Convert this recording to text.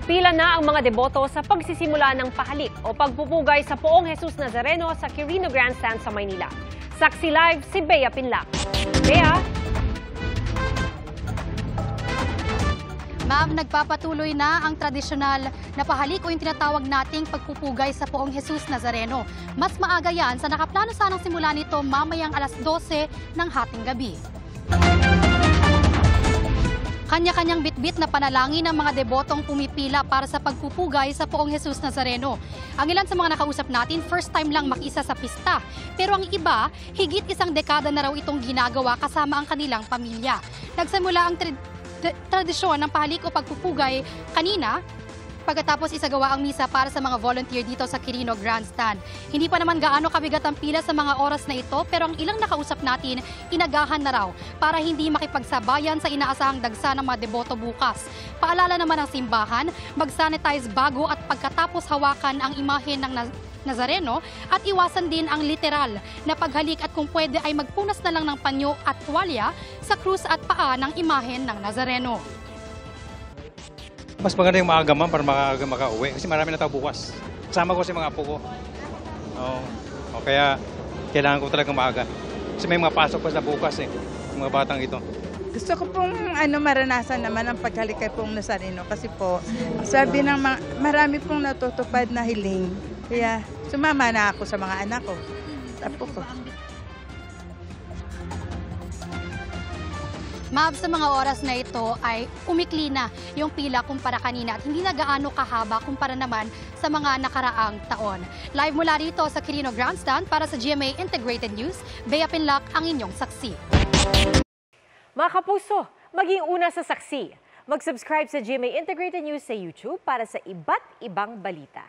Pila na ang mga deboto sa pagsisimula ng pahalik o pagpupugay sa Poong Jesus Nazareno sa Quirino Grandstand sa Maynila. Saksi live si Bea Pinlac. Bea? Ma'am, nagpapatuloy na ang tradisyonal na pahalik o yung tinatawag nating pagpupugay sa Poong Jesus Nazareno. Mas maaga yan sa nakaplano sanang simula nito mamayang alas 12 ng hating gabi. Kanya-kanyang bitbit na panalangin ng mga debotong pumipila para sa pagpupugay sa Poong Jesus Nazareno. Ang ilan sa mga nakausap natin, first time lang makisa sa pista. Pero ang iba, higit isang dekada na raw itong ginagawa kasama ang kanilang pamilya. Nagsimula ang tradisyon ng pahalik o pagpupugay kanina, pagkatapos isagawa ang misa para sa mga volunteer dito sa Quirino Grandstand. Hindi pa naman gaano kabigat ang pila sa mga oras na ito, pero ang ilang nakausap natin, inagahan na raw para hindi makipagsabayan sa inaasahang dagsa ng mga deboto bukas. Paalala naman ng simbahan, mag-sanitize bago at pagkatapos hawakan ang imahe ng Nazareno at iwasan din ang literal na paghalik at kung pwede ay magpunas na lang ng panyo at tuwalya sa krus at paa ng imahe ng Nazareno. Mas maganda yung maaga man para makauwi kasi marami na tao bukas. Kasama ko si mga apo ko. Kaya kailangan ko talaga maaga. Kasi may mga pasok pa sa bukas yung mga batang ito. Gusto ko pong maranasan naman ang paghalik kay Poong Nazareno kasi po sabi ng marami pong natutupad na hiling. Kaya sumama na ako sa mga anak ko. Apo ko. Ma'am, sa mga oras na ito ay umikli na yung pila kumpara kanina at hindi na gaano kahaba kumpara naman sa mga nakaraang taon. Live mula rito sa Quirino Grandstand para sa GMA Integrated News, Bea Pinlac ang inyong saksi. Mga kapuso, maging una sa saksi. Mag-subscribe sa GMA Integrated News sa YouTube para sa iba't ibang balita.